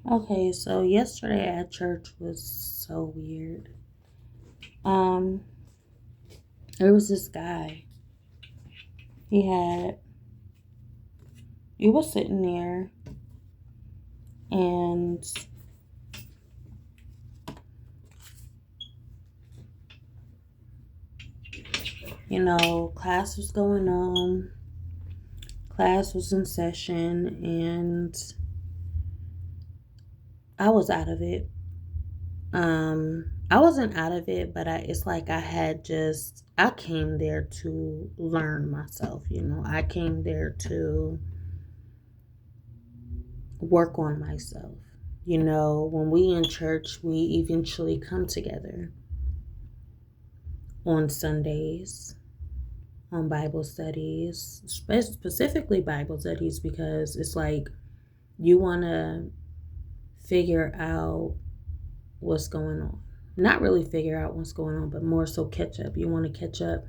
Okay, so yesterday at church was so weird. Um, there was this guy. He was sitting there and class was going on. Class was in session and I was out of it. I wasn't out of it, but it's like I came there to learn myself, I came there to work on myself. When we in church, we eventually come together on Sundays, on Bible studies, specifically Bible studies, because it's like you want to figure out what's going on. Not really figure out what's going on, but more so catch up. You want to catch up.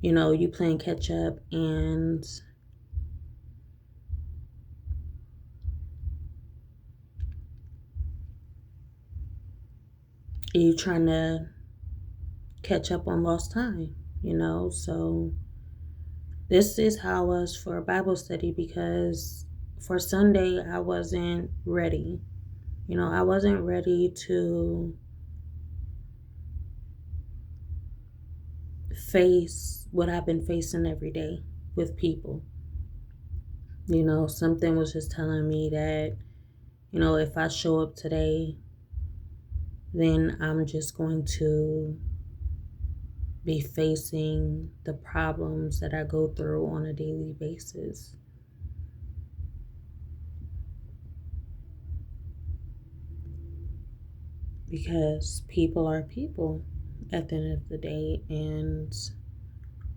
You playing catch up and you trying to catch up on lost time, So this is how I was for Bible study, because for Sunday I wasn't ready. I wasn't ready to face what I've been facing every day with people. Something was just telling me that, if I show up today, then I'm just going to be facing the problems that I go through on a daily basis. Because people are people at the end of the day, and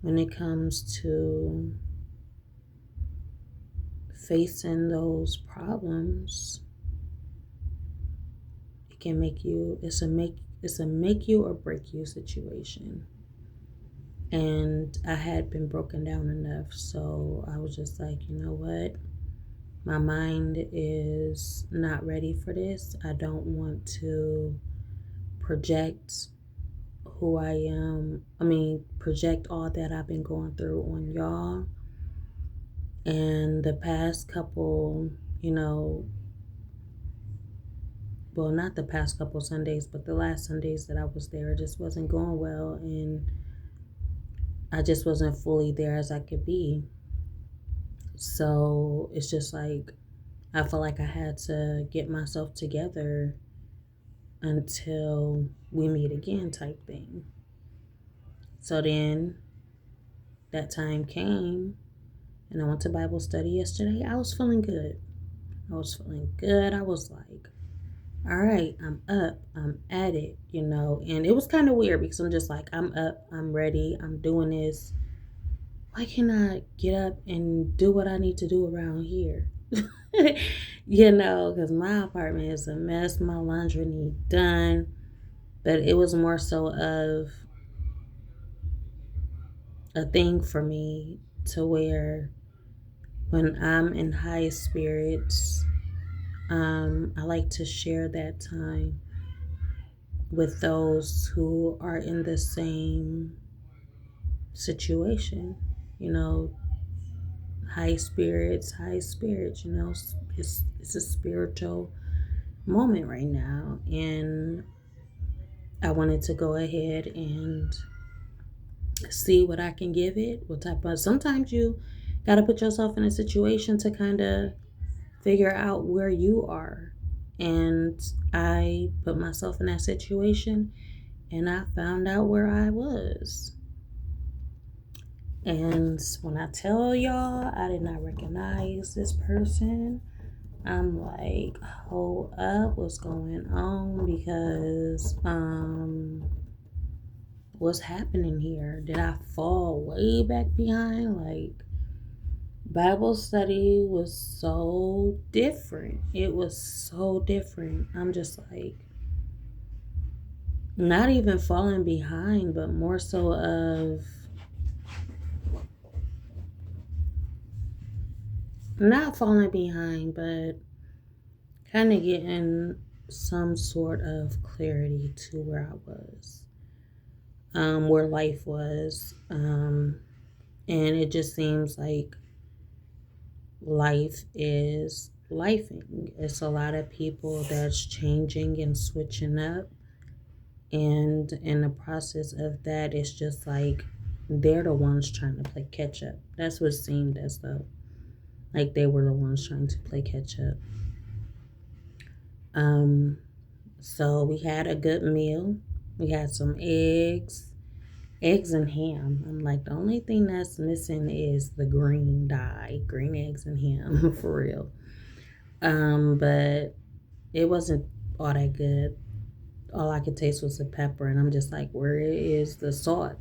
when it comes to facing those problems, it can make you, it's a make you or break you situation. And I had been broken down enough, so I was just like, you know what? My mind is not ready for this. I don't want to project who I am. Project all that I've been going through on y'all. And the past couple, well, not the past couple Sundays, but the last Sundays that I was there, it just wasn't going well. And I just wasn't fully there as I could be. So it's just like, I felt like I had to get myself together until we meet again type thing. So then that time came and I went to Bible study yesterday. I was feeling good. I was like, all right, I'm up, I'm at it, and it was kind of weird because I'm just like, I'm up, I'm ready, I'm doing this. Why can't I get up and do what I need to do around here? Because my apartment is a mess, my laundry needs done. But it was more so of a thing for me to where when I'm in high spirits, I like to share that time with those who are in the same situation. High spirits, it's a spiritual moment right now, and I wanted to go ahead and see what I can give it, what type of, sometimes you got to put yourself in a situation to kind of figure out where you are. And I put myself in that situation and I found out where I was. And when I tell y'all I did not recognize this person, I'm like, hold up, what's going on? Because what's happening here? Did I fall way back behind? Like, Bible study was so different. It was so different. I'm just like, not even falling behind, but more so of not falling behind, but kind of getting some sort of clarity to where I was, where life was. And it just seems like life is lifing. It's a lot of people that's changing and switching up. And in the process of that, it's just like they're the ones trying to play catch up. That's what it seemed as though. Like they were the ones trying to play catch up. So we had a good meal. We had some eggs and ham. I'm like, the only thing that's missing is the green dye, green eggs and ham for real. But it wasn't all that good. All I could taste was the pepper, and I'm just like, where is the salt?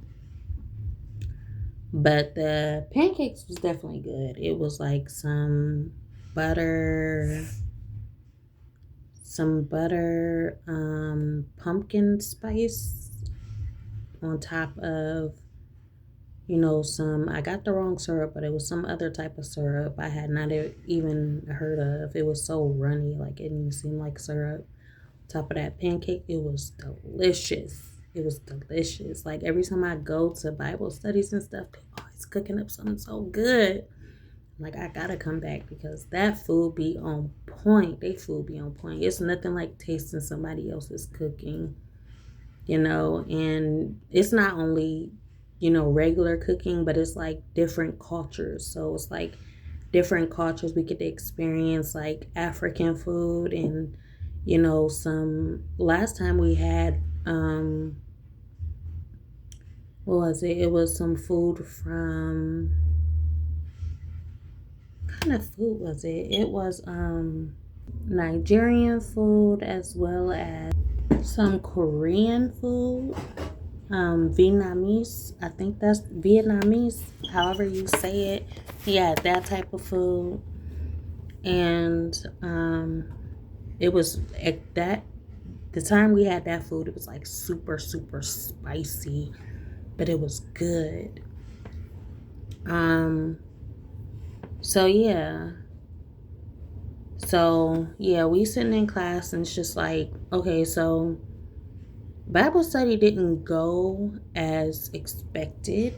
But the pancakes was definitely good. It was like some butter, pumpkin spice on top of, I got the wrong syrup, but it was some other type of syrup I had not even heard of. It was so runny, like it didn't seem like syrup. Top of that pancake, it was delicious. It was delicious. Like every time I go to Bible studies and stuff, they're always cooking up something so good. Like I gotta come back because that food be on point. They food be on point. It's nothing like tasting somebody else's cooking, and it's not only, regular cooking, but it's like different cultures. So it's like different cultures. We get to experience like African food and some last time we had what was it? It was some food from, what kind of food was it? It was Nigerian food as well as some Korean food, Vietnamese. I think that's Vietnamese, however you say it. Yeah, that type of food. And it was at the time we had that food, it was like super, super spicy, but it was good. So we sitting in class and it's just like, okay, so Bible study didn't go as expected,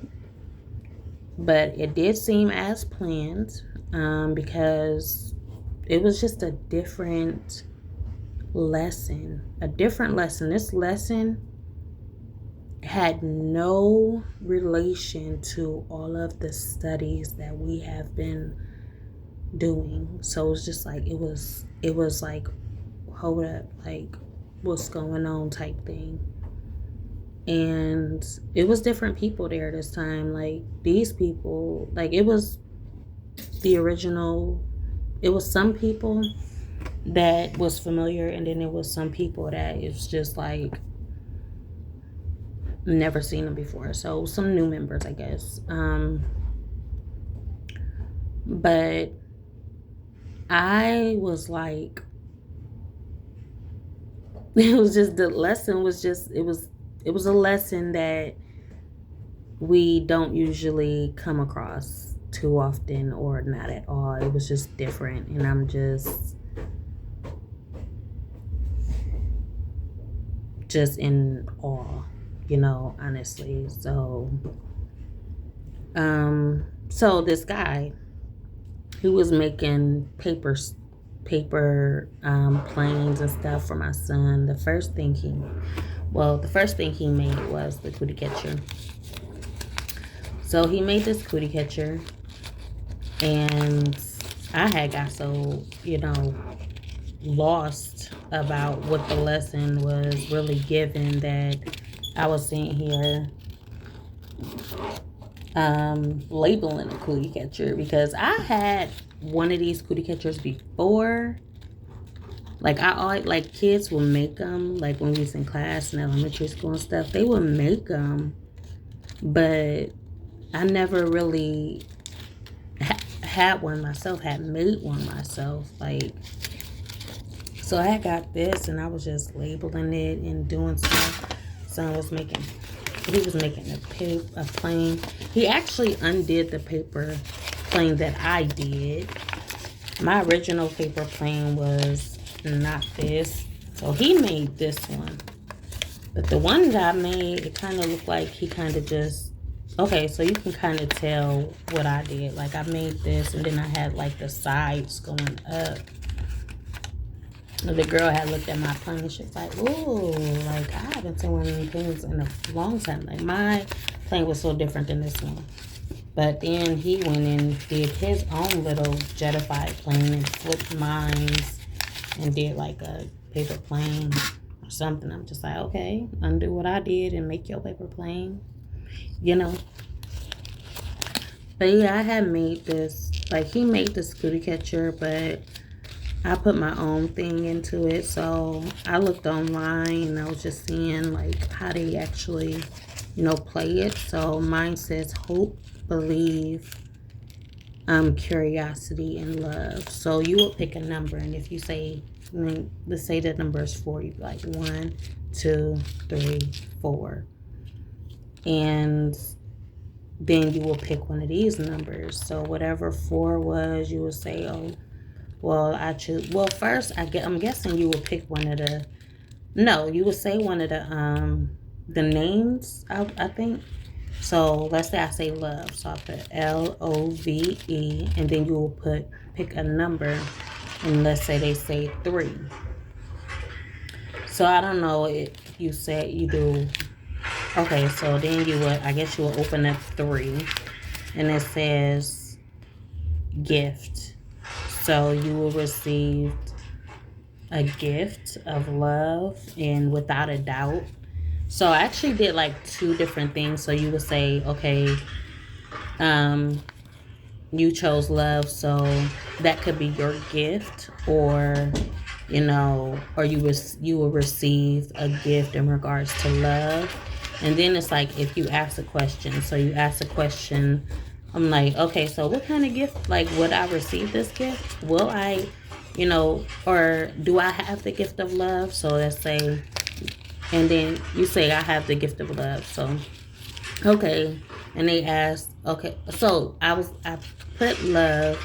but it did seem as planned, because it was just a different lesson. This lesson had no relation to all of the studies that we have been doing. So it's just like it was like, hold up, like what's going on type thing. And it was different people there this time. Like these people, like it was the original. It was some people that was familiar, and then it was some people that it's just like never seen them before. So some new members, I guess. But I was like, it was just, the lesson was just, it was a lesson that we don't usually come across too often, or not at all. It was just different, and I'm just in awe, honestly. So this guy who was making paper planes and stuff for my son, the first thing he made was the cootie catcher. So he made this cootie catcher, and I had got so, lost about what the lesson was really given that I was sitting here labeling a cootie catcher, because I had one of these cootie catchers before. Like I always, like kids will make them, like when we was in class in elementary school and stuff, they would make them, but I never really had one myself, had made one myself. Like, so I got this and I was just labeling it and doing stuff. Son was making, he was making a plane. He actually undid the paper plane that I did. My original paper plane was not this. So he made this one. But the one that I made, it kind of looked like he kind of just... Okay, so you can kind of tell what I did. Like, I made this, and then I had, like, the sides going up. The girl had looked at my plane. She was like, ooh, like, I haven't seen one of these things in a long time. Like, my plane was so different than this one. But then he went and did his own little jetified plane and flipped mines and did like a paper plane or something. I'm just like, okay, undo what I did and make your paper plane, you know. But yeah, I had made this, like he made this cootie catcher, but I put my own thing into it. So I looked online and I was just seeing like how they actually, you know, play it. So mine says hope, believe, curiosity, and love. So you will pick a number, and if you say, let's say the number is 4, you'd be like 1, 2, 3, 4, and then you will pick one of these numbers. So whatever 4 was, you will say, oh, well, I choose. Well, first I'm guessing you will pick one of the. No, you will say one of the names. I think. So let's say I say love. So I put LOVE, and then you will pick a number, and let's say they say 3. So I don't know if you said you do. Okay, so then you would, I guess you will open up 3, and it says gift. So you will receive a gift of love, and without a doubt. So I actually did like 2 different things. So you would say, okay, you chose love, so that could be your gift, or you know, or you will receive a gift in regards to love. And then it's like if you ask a question. So you ask a question. I'm like, okay, so what kind of gift? Like, would I receive this gift? Will I, you know, or do I have the gift of love? So let's say, and then you say I have the gift of love. So, okay, and they asked, okay, so I put love,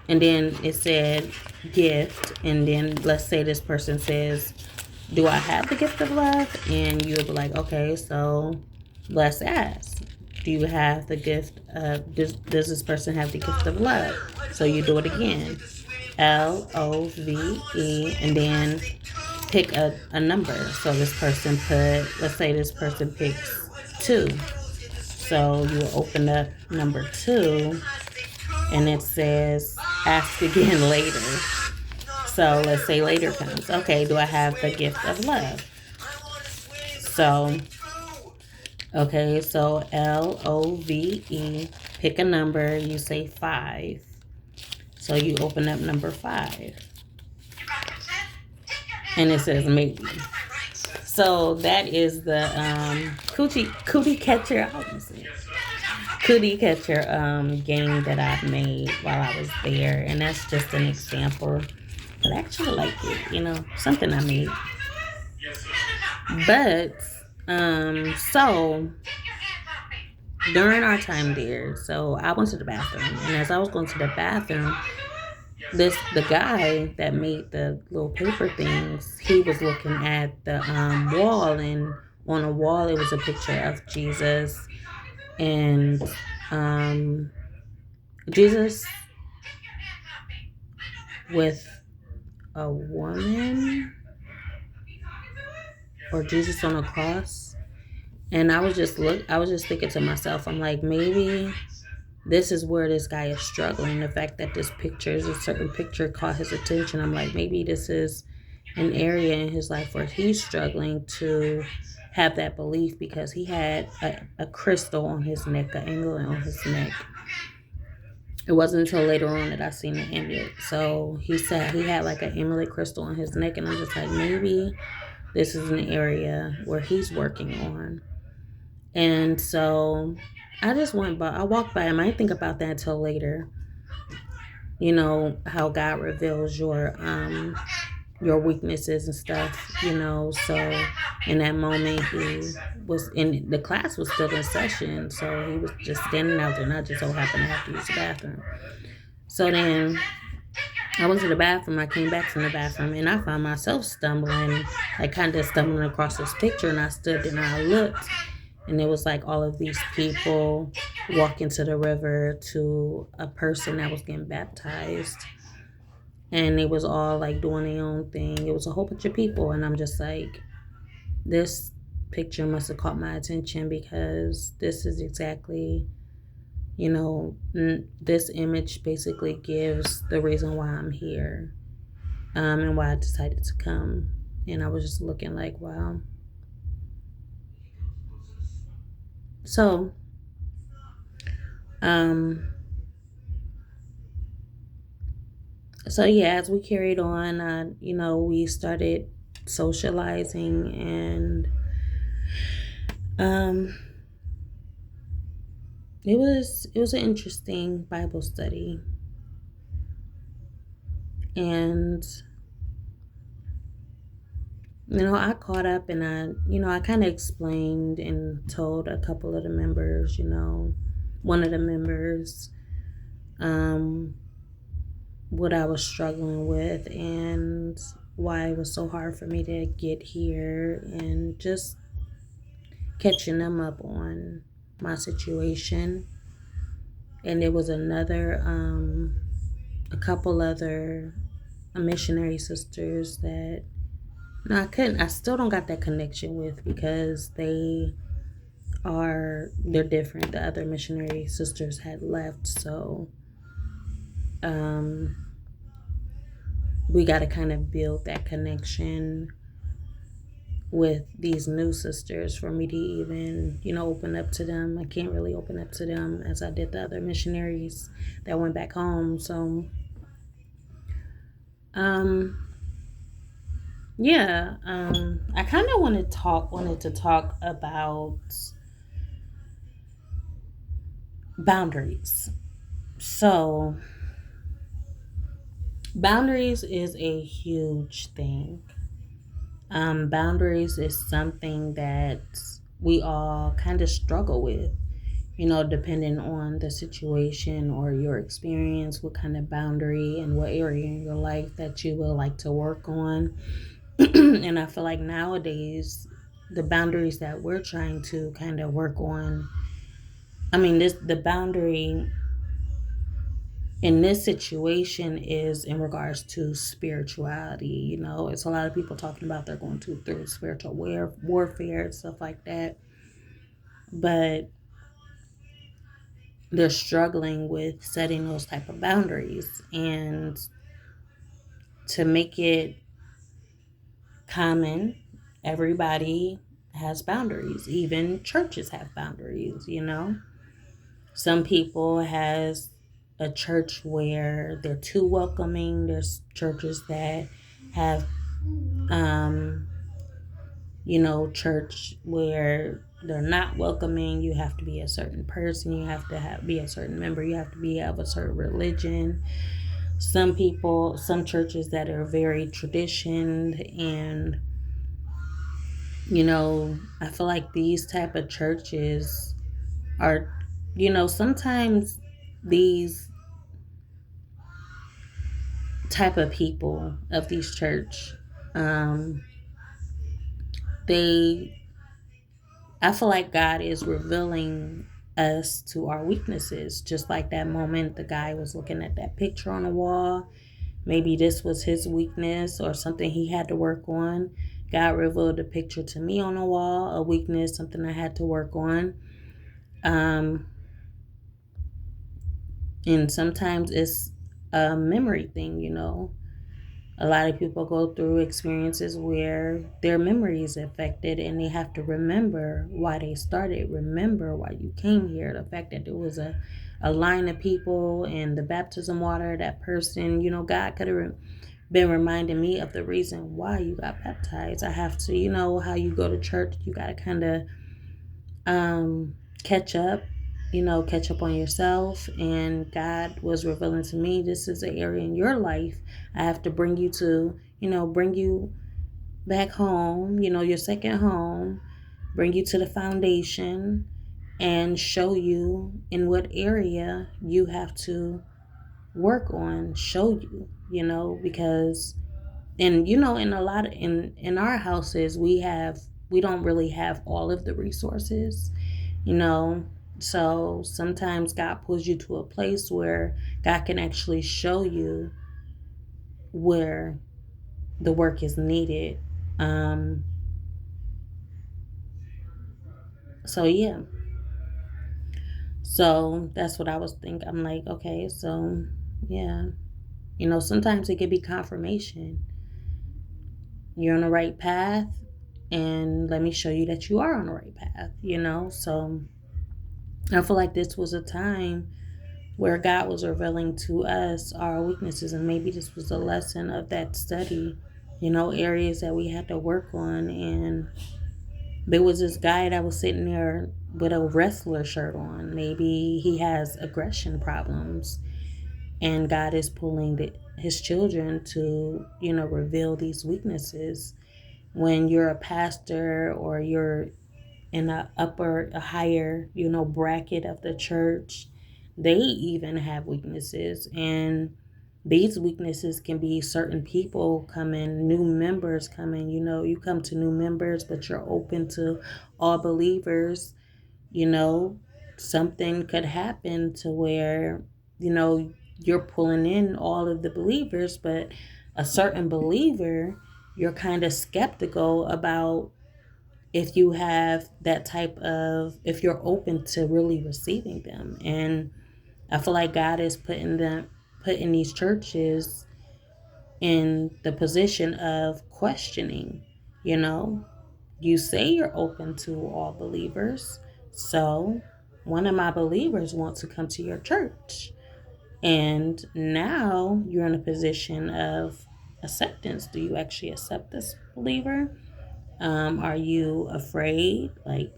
and then it said gift, and then let's say this person says, do I have the gift of love? And you'll be like, okay, so let's ask. Do you have the gift of, does this person have the gift of love? So you do it again. LOVE, and then pick a number. So this person let's say this person picks 2. So you open up number 2, and it says ask again later. So let's say later comes. Okay, do I have the gift of love? So, okay, so LOVE, pick a number, you say 5. So you open up number 5. And it says maybe. So that is the cootie catcher game that I've made while I was there. And that's just an example. But I actually like it, you know, something I made. But, so during our time there, so I went to the bathroom, and as I was going to the bathroom, the guy that made the little paper things, he was looking at the wall, and on the wall it was a picture of Jesus, and Jesus with a woman, or Jesus on a cross. And I was just thinking to myself, I'm like, maybe this is where this guy is struggling. The fact that this picture is a certain picture caught his attention. I'm like, maybe this is an area in his life where he's struggling to have that belief, because he had a crystal on his neck, an amulet on his neck. It wasn't until later on that I seen the amulet. So he said he had like an amulet crystal on his neck, and I'm just like, maybe this is an area where he's working on. And so I just I walked by him. I didn't think about that until later. You know, how God reveals your weaknesses and stuff, you know. So in that moment, the class was still in session. So he was just standing out there, and I just so happened to have to use the bathroom. So then I went to the bathroom. I came back from the bathroom and I found myself stumbling, like kind of stumbling across this picture. And I stood and I looked, and it was like all of these people walking to the river to a person that was getting baptized. And it was all like doing their own thing. It was a whole bunch of people. And I'm just like, this picture must have caught my attention because this is exactly, this image basically gives the reason why I'm here, and why I decided to come. And I was just looking like, wow. So, um, yeah, as we carried on, we started socializing, and um, it was an interesting Bible study, and I caught up, and I kind of explained and told a couple of the members, one of the members, what I was struggling with and why it was so hard for me to get here, and just catching them up on my situation. And there was a couple other missionary sisters that I still don't got that connection with, because they're different. The other missionary sisters had left, so we got to kind of build that connection with these new sisters for me to even, open up to them. I can't really open up to them as I did the other missionaries that went back home. So, I kind of wanted to talk about boundaries. So, boundaries is a huge thing. Boundaries is something that we all kind of struggle with, depending on the situation or your experience, what kind of boundary and what area in your life that you would like to work on. And I feel like nowadays, the boundaries that we're trying to kind of work on, the boundary in this situation is in regards to spirituality. It's a lot of people talking about they're going through spiritual warfare and stuff like that, but they're struggling with setting those type of boundaries. And to make it common, everybody has boundaries. Even churches have boundaries. Some people has a church where they're too welcoming. There's churches that have church where they're not welcoming. You have to be a certain person, you have to be a certain member, you have to be of a certain religion. Some churches that are very traditioned, and I feel like these type of churches are, sometimes these type of people of these church, I feel like God is revealing us to our weaknesses. Just like that moment the guy was looking at that picture on the wall. Maybe this was his weakness or something he had to work on. God revealed a picture to me on the wall, a weakness, something I had to work on. And sometimes it's a memory thing, A lot of people go through experiences where their memory is affected, and they have to remember why they started, remember why you came here, the fact that there was a line of people and the baptism water, that person, God could have been reminding me of the reason why you got baptized. I have to, how you go to church, you got to kind of catch up on yourself. And God was revealing to me, this is an area in your life I have to bring you to, bring you back home, your second home, bring you to the foundation and show you in what area you have to work on show you, because, and in a lot of in our houses, we don't really have all of the resources, so sometimes God pulls you to a place where God can actually show you where the work is needed. So yeah, so that's what I was thinking. I'm like, okay, so yeah, sometimes it could be confirmation. You're on the right path, and let me show you that you are on the right path, So I feel like this was a time where God was revealing to us our weaknesses, and maybe this was a lesson of that study, areas that we had to work on. And there was this guy that was sitting there with a wrestler shirt on. Maybe he has aggression problems, and God is pulling his children to, reveal these weaknesses. When you're a pastor or you're in a higher, bracket of the church, they even have weaknesses. And these weaknesses can be certain people coming, new members coming, you come to new members, but you're open to all believers, something could happen to where, you're pulling in all of the believers, but a certain believer, you're kind of skeptical about if you have that type of, if you're open to really receiving them. And I feel like God is putting these churches in the position of questioning. You say you're open to all believers, so one of my believers wants to come to your church, and now you're in a position of acceptance. Do you actually accept this believer? Are you afraid, like,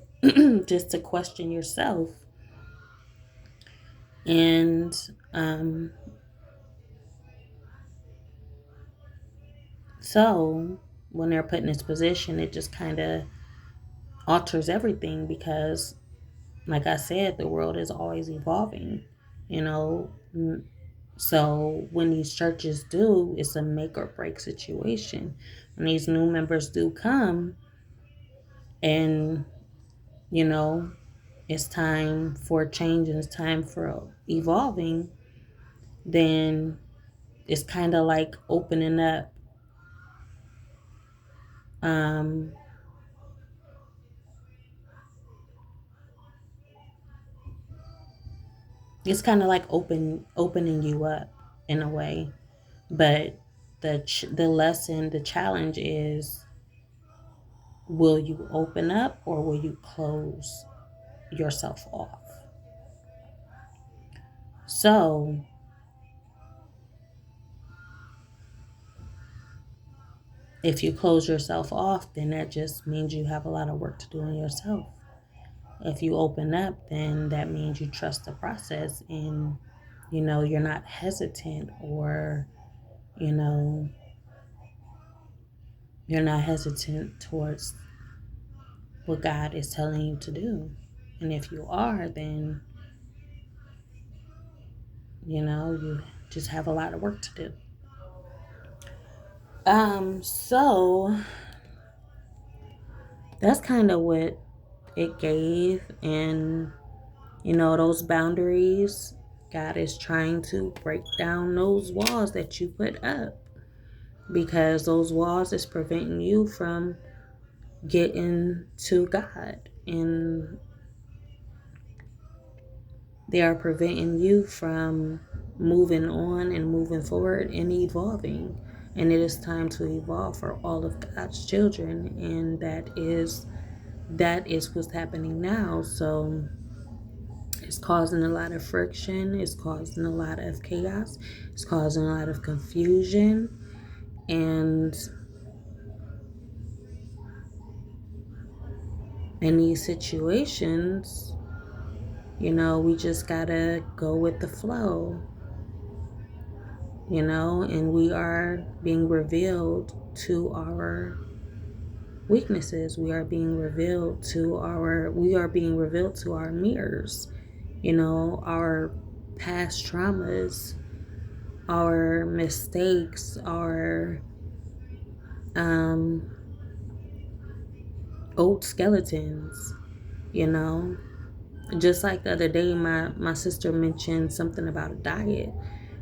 just to question yourself? And so when they're put in this position, it just kind of alters everything, because, like I said, the world is always evolving, you know. So when these churches do, it's a make or break situation. When these new members do come, and, you know, it's time for change and it's time for evolving, then it's kind of like opening up, um, it's kind of like opening you up in a way. But the challenge is, will you open up or will you close yourself off? So if you close yourself off, then that just means you have a lot of work to do on yourself. If you open up, then that means you trust the process, and, you're not hesitant, or, you know, you're not hesitant towards what God is telling you to do. And if you are, then, you just have a lot of work to do. So that's kind of what it gave. And, those boundaries, God is trying to break down those walls that you put up, because those walls is preventing you from getting to God, and they are preventing you from moving on and moving forward and evolving. And it is time to evolve for all of God's children, and that is what's happening now. So it's causing a lot of friction, it's causing a lot of chaos, it's causing a lot of confusion. And in these situations, we just gotta go with the flow, and we are being revealed to our weaknesses. We are being revealed to our mirrors, our past traumas, our mistakes, our old skeletons, you know. Just like the other day, my sister mentioned something about a diet.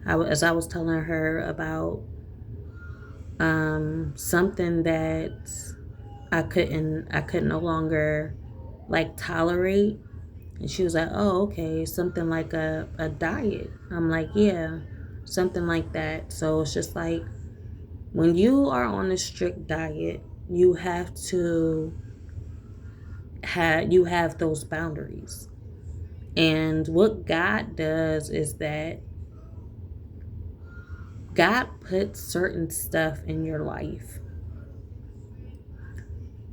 As I was telling her about something that I could no longer like tolerate. And she was like, oh, okay, something like a diet. I'm like, yeah, something like that. So it's just like, when you are on a strict diet, you have those boundaries. And what God does is that God puts certain stuff in your life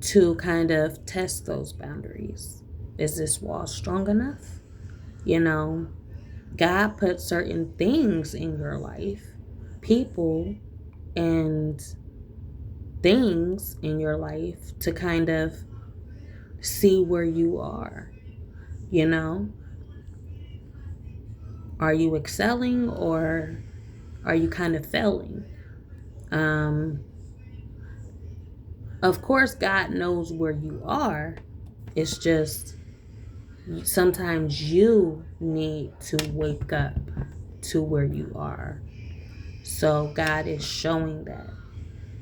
to kind of test those boundaries. Is this wall strong enough? You know, God put certain things in your life, people and things in your life, to kind of see where you are. You know, are you excelling or are you kind of failing? Of course, God knows where you are. It's just sometimes you need to wake up to where you are. So God is showing that.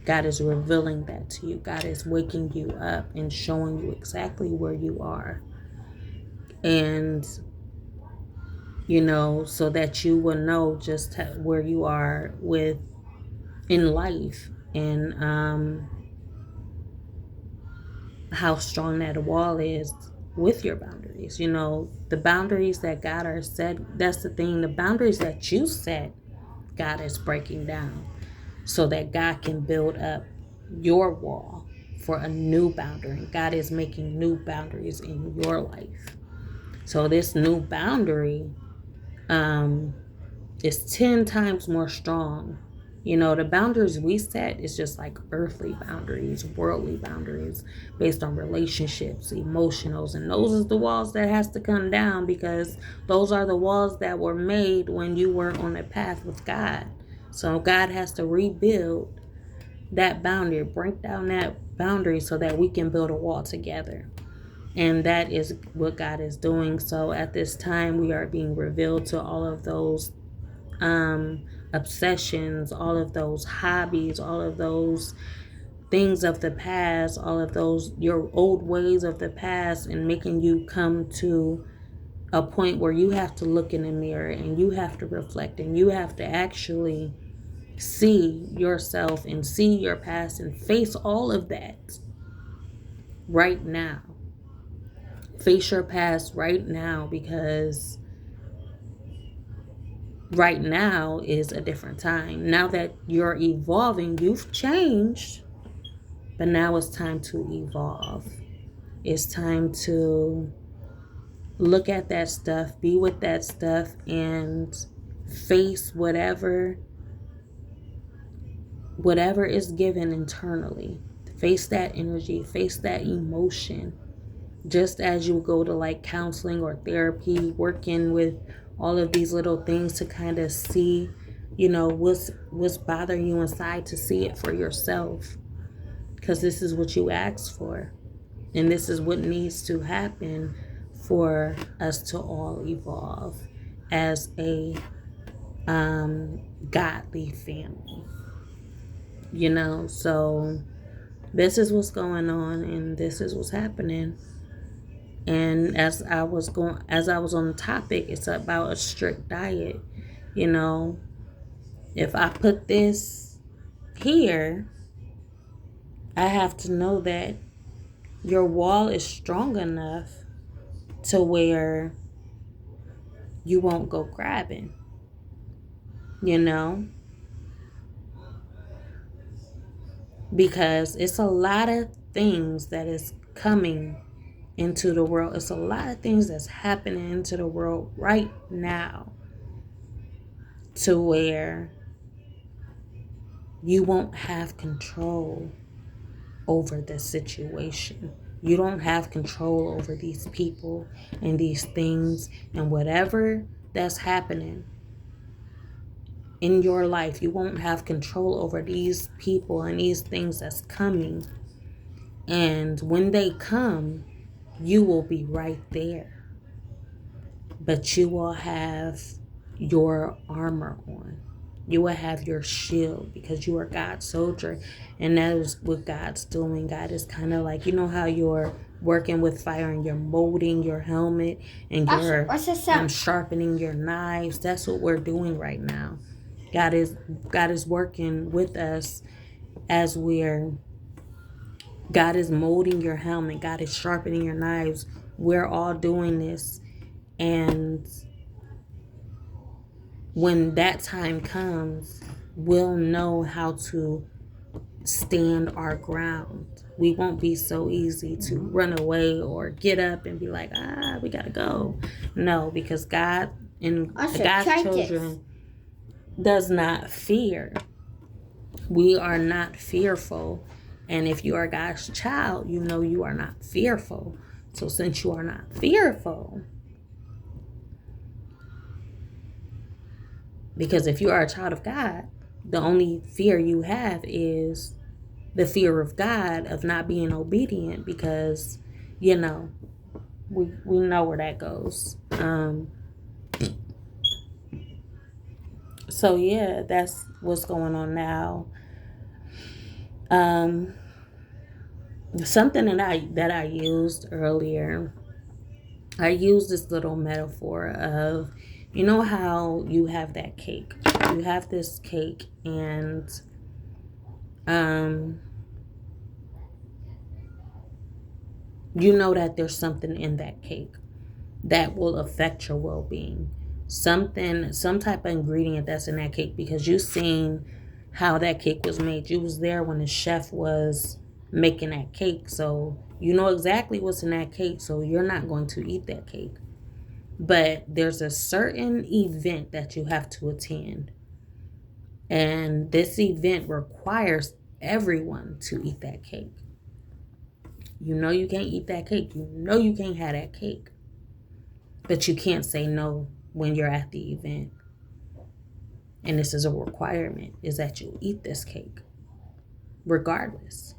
God is revealing that to you. God is waking you up and showing you exactly where you are. And, you know, so that you will know just where you are in life, and how strong that wall is with your boundaries. You know, the boundaries that God has set, that's the thing, the boundaries that you set, God is breaking down so that God can build up your wall for a new boundary. God is making new boundaries in your life. So this new boundary is 10 times more strong. You know, the boundaries we set is just like earthly boundaries, worldly boundaries, based on relationships, emotionals, and those are the walls that has to come down, because those are the walls that were made when you were on a path with God. So God has to rebuild that boundary, break down that boundary so that we can build a wall together. And that is what God is doing. So at this time, we are being revealed to all of those obsessions, all of those hobbies, all of those things of the past, all of those your old ways of the past, and making you come to a point where you have to look in the mirror and you have to reflect and you have to actually see yourself and see your past and face all of that right now. Face your past right now, because right now is a different time. Now that you're evolving, you've changed, but now it's time to evolve. It's time to look at that stuff, be with that stuff, and face whatever is given internally. Face that energy, face that emotion. Just as you go to like counseling or therapy, working with all of these little things to kind of see, you know, what's bothering you inside, to see it for yourself. Because this is what you asked for. And this is what needs to happen for us to all evolve as a godly family. You know, so this is what's going on and this is what's happening. And as I was on the topic, it's about a strict diet. You know, if I put this here, I have to know that your wall is strong enough to where you won't go grabbing, you know, because it's a lot of things that is coming into the world. It's a lot of things that's happening into the world right now, to where you won't have control over the situation. You don't have control over these people and these things and whatever that's happening. in your life. You won't have control over these people and these things that's coming. And when they come, you will be right there. But you will have your armor on. You will have your shield because you are God's soldier. And that is what God's doing. God is kind of like, you know how you're working with fire and you're molding your helmet and you're sharpening your knives. That's what we're doing right now. God is working with us as God is molding your helmet. God is sharpening your knives. We're all doing this. And when that time comes, we'll know how to stand our ground. We won't be so easy to run away or get up and be like, we gotta go. No, because God and God's children does not fear. We are not fearful. And if you are God's child, you know you are not fearful. So since you are not fearful, because if you are a child of God, the only fear you have is the fear of God of not being obedient, because, you know, we know where that goes. So yeah, that's what's going on now. Something that I used earlier, I used this little metaphor of, you know how you have that cake. You have this cake and you know that there's something in that cake that will affect your well-being. Some type of ingredient that's in that cake, because you've seen how that cake was made. You was there when the chef was making that cake. So you know exactly what's in that cake. So you're not going to eat that cake. But there's a certain event that you have to attend. And this event requires everyone to eat that cake. You know you can't eat that cake. You know you can't have that cake. But you can't say no when you're at the event. And this is a requirement, is that you eat this cake regardless.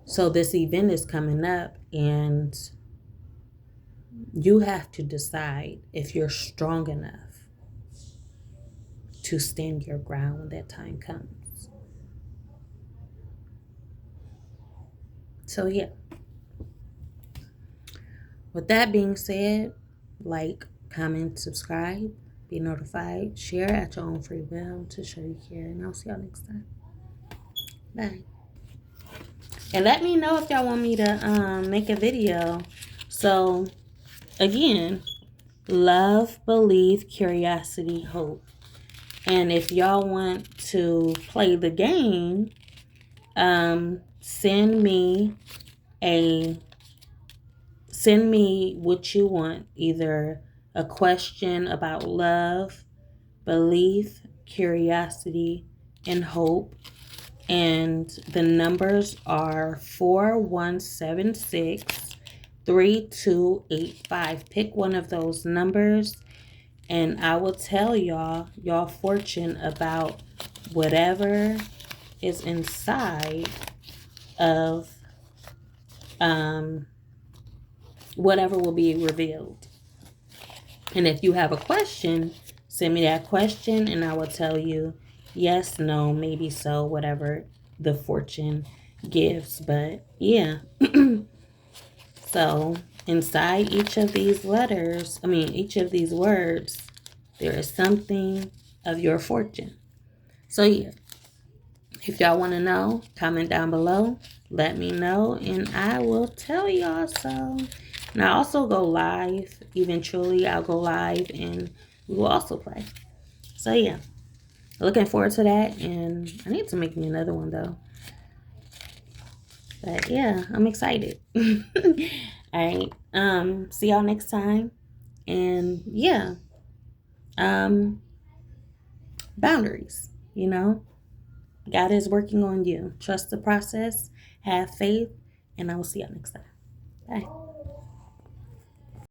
So this event is coming up and you have to decide if you're strong enough to stand your ground when that time comes. So yeah. With that being said, like, comment, subscribe, be notified, share at your own free will to show you care. And I'll see y'all next time. Bye. And let me know if y'all want me to make a video. So, again, love, believe, curiosity, hope. And if y'all want to play the game, send me what you want. Either a question about love, belief, curiosity, and hope. And the numbers are 4176-3285. Pick one of those numbers and I will tell y'all fortune about whatever is inside of whatever will be revealed. And if you have a question, send me that question and I will tell you yes, no, maybe so, whatever the fortune gives. But yeah. So inside each of these words, there is something of your fortune. So yeah. If y'all want to know, comment down below. Let me know and I will tell y'all so. And I also go live. Eventually, I'll go live and we will also play. So yeah. Looking forward to that. And I need to make me another one though. But yeah, I'm excited. Alright. See y'all next time. And yeah. Boundaries, you know. God is working on you. Trust the process. Have faith. And I will see y'all next time. Bye.